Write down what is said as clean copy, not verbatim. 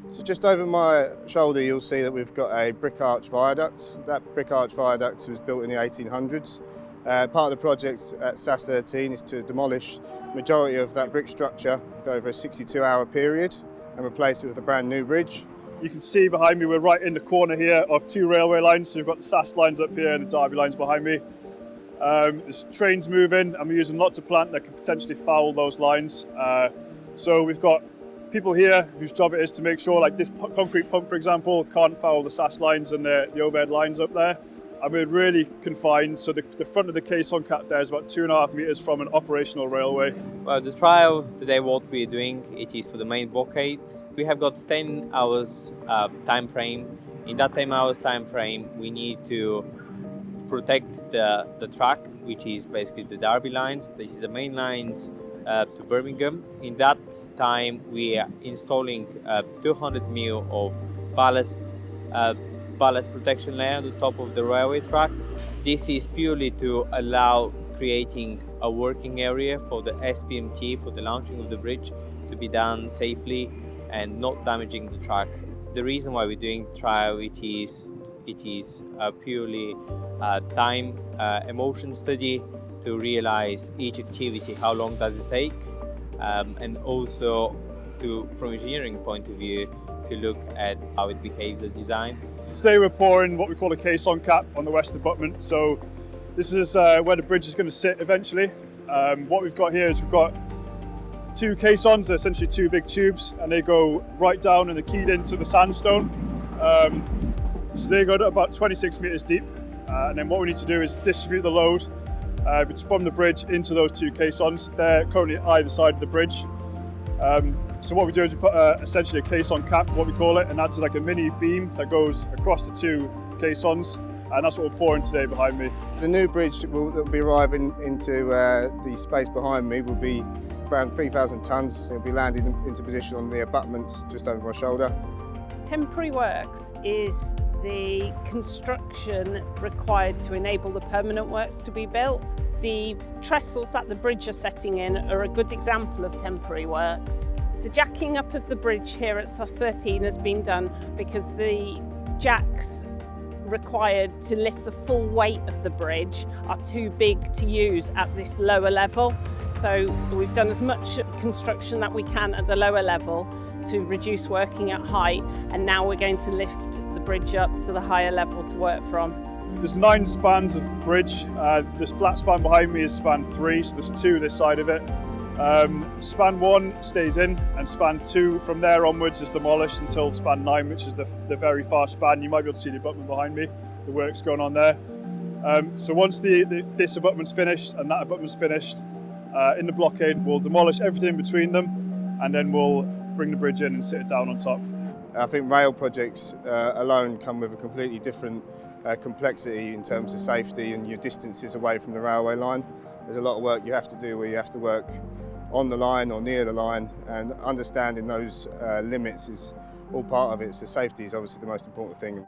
So just over my shoulder you'll see that we've got a brick arch viaduct. That brick arch viaduct was built in the 1800s. Part of the project at SAS13 is to demolish the majority of that brick structure over a 62-hour period and replace it with a brand new bridge. You can see behind me we're right in the corner here of two railway lines. So we've got the SAS lines up here and the Derby lines behind me. There's trains moving and we're using lots of plant that could potentially foul those lines. So we've got people here whose job it is to make sure, like this concrete pump for example, can't foul the SAS lines and the overhead lines up there. And we're really confined, so the front of the caisson cap there is about 2.5 metres from an operational railway. Well, the trial today, what we're doing, it is for the main blockade. We have got 10 hours time frame. In that 10 hours time frame, we need to protect the track, which is basically the Derby lines. This is the main lines to Birmingham. In that time, we are installing 200 mil of ballast protection layer on the top of the railway track. This is purely to allow creating a working area for the SPMT, for the launching of the bridge, to be done safely and not damaging the track. The reason why we're doing the trial, it is purely time emotion study to realize each activity, how long does it take, and also from engineering point of view, to look at how it behaves as design. Today we're pouring what we call a caisson cap on the west abutment. So this is where the bridge is going to sit eventually. What we've got here is we've got two caissons, they're essentially two big tubes, and they go right down and they're keyed into the sandstone. So they go to about 26 metres deep. And then what we need to do is distribute the load from the bridge into those two caissons. They're currently at either side of the bridge. So what we do is we put essentially a caisson cap, what we call it, and that's like a mini beam that goes across the two caissons, and that's what we're pouring today behind me. The new bridge that will be arriving into the space behind me will be around 3,000 tonnes. It'll be landing into position on the abutments just over my shoulder. Temporary works is the construction required to enable the permanent works to be built. The trestles that the bridge are setting in are a good example of temporary works. The jacking up of the bridge here at SAS13 has been done because the jacks required to lift the full weight of the bridge are too big to use at this lower level. So we've done as much construction that we can at the lower level to reduce working at height, and now we're going to lift the bridge up to the higher level to work from. There's 9 spans of bridge. This flat span behind me is span 3, so there's 2 this side of it. Span 1 stays in, and span 2 from there onwards is demolished until span 9, which is the very far span. You might be able to see the abutment behind me, the work's going on there. So once this abutment's finished and that abutment's finished, in the blockade we'll demolish everything in between them, and then we'll bring the bridge in and sit it down on top. I think rail projects alone come with a completely different complexity in terms of safety and your distances away from the railway line. There's a lot of work you have to do where you have to work on the line or near the line, and understanding those limits is all part of it. So safety is obviously the most important thing.